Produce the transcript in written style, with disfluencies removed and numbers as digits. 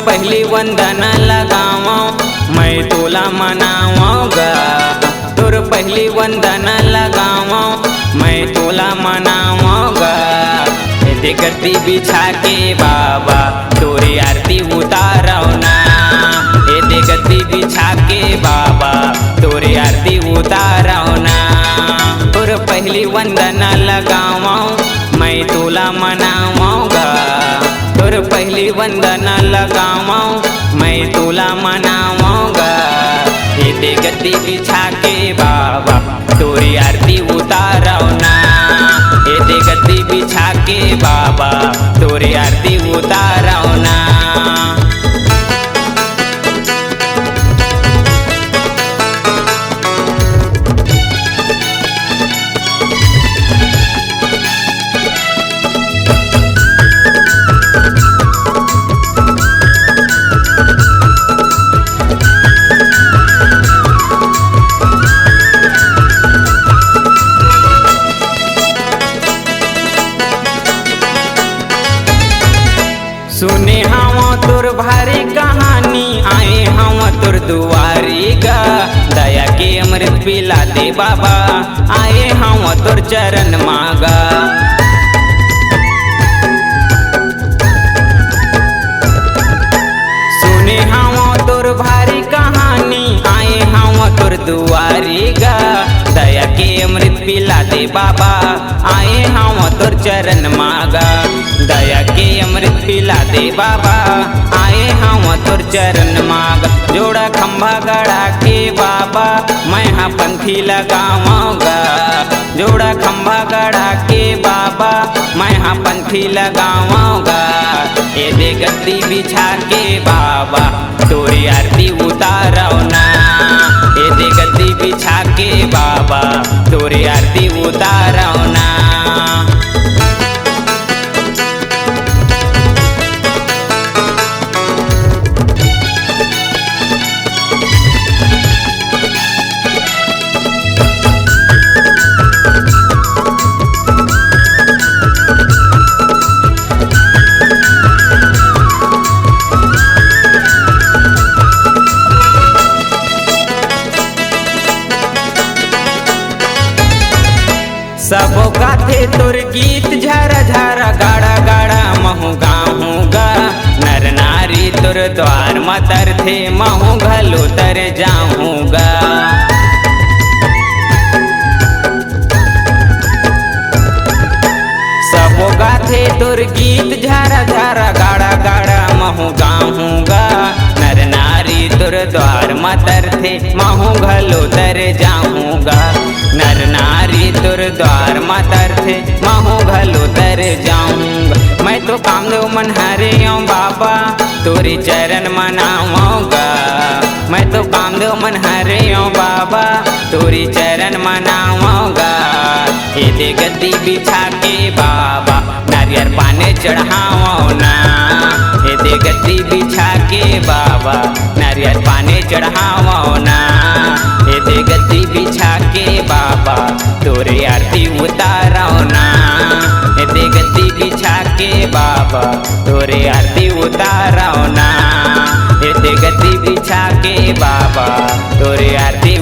पहली वंदन लगावो मैं तोला मनावोगा। तोर पहली वंदन लगावो मैं तोला मनावोगा। गद्दी बिछा के बाबा तोरी आरती उतारो ना। गद्दी बिछा के बाबा तोरी आरती उतारो ना। तोर पहली वंदन लगावो मैं तोला मनावोगा। तोर पहली वंदन लगावो मैं तोला मनावोगा। गद्दी बिछा के बाबा तोरी आरती उतारो ना। गद्दी बिछा के बाबा तोरी आरती उतारो ना। सुने हम तोर भारी कहानी आए हम तोर दुआरी गा। दया के अमृत पिला दे बाबा आए हम तोर चरण मागा। सुने हम तोर भारी कहानी आए हम तोर दुआरी गा। दया के अमृत पिला दे बाबा आए हम तोर चरण मागा। दया के अमृत पिला दे बाबा आए हम तोर चरण मागा। जोड़ा खंभा गड़ा के बाबा मैं हाँ पंथी लगाऊंगा। जोड़ा खंभा गड़ा के बाबा मैं हाँ पंथी लगाऊंगा। दे गद्दी बिछा के बाबा तोरी आरती उतारो ना। दे गद्दी बिछा के बाबा तोरी आरती उतारो ना। सबो गाथे तोर गीत झरा झरा गाड़ा गाड़ा महू गाऊंगा। नर नारी तोर द्वार मतर थे महू घलो तर जाऊंगा। सबो गाथे तोर गीत झरा झरा गाड़ा गाड़ा महू गाऊंगा। नर नारी तोर द्वार मतर थे महू घलो तर जाऊंगा। नर नारी तोर द्वार मतर थे महू घलो तर जाऊंगा। मैं तो कामदेव मन हरे बाबा तोरी चरण मनाऊंगा। मैं तो कामदेव मन हरे बाबा तोरी चरण मनाऊंगा। दे गद्दी बिछा के बाबा नारियल पाने चढ़ाओ ना। दे गद्दी बिछा के बाबा नारियल पाने चढ़ाओ ना। दे गद्दी बिछा के बाबा तोरी आरती उतारो ना। दे गद्दी बिछा के बाबा तोरी आरती उतारो ना। दे गद्दी बिछा के बाबा तोरी आरती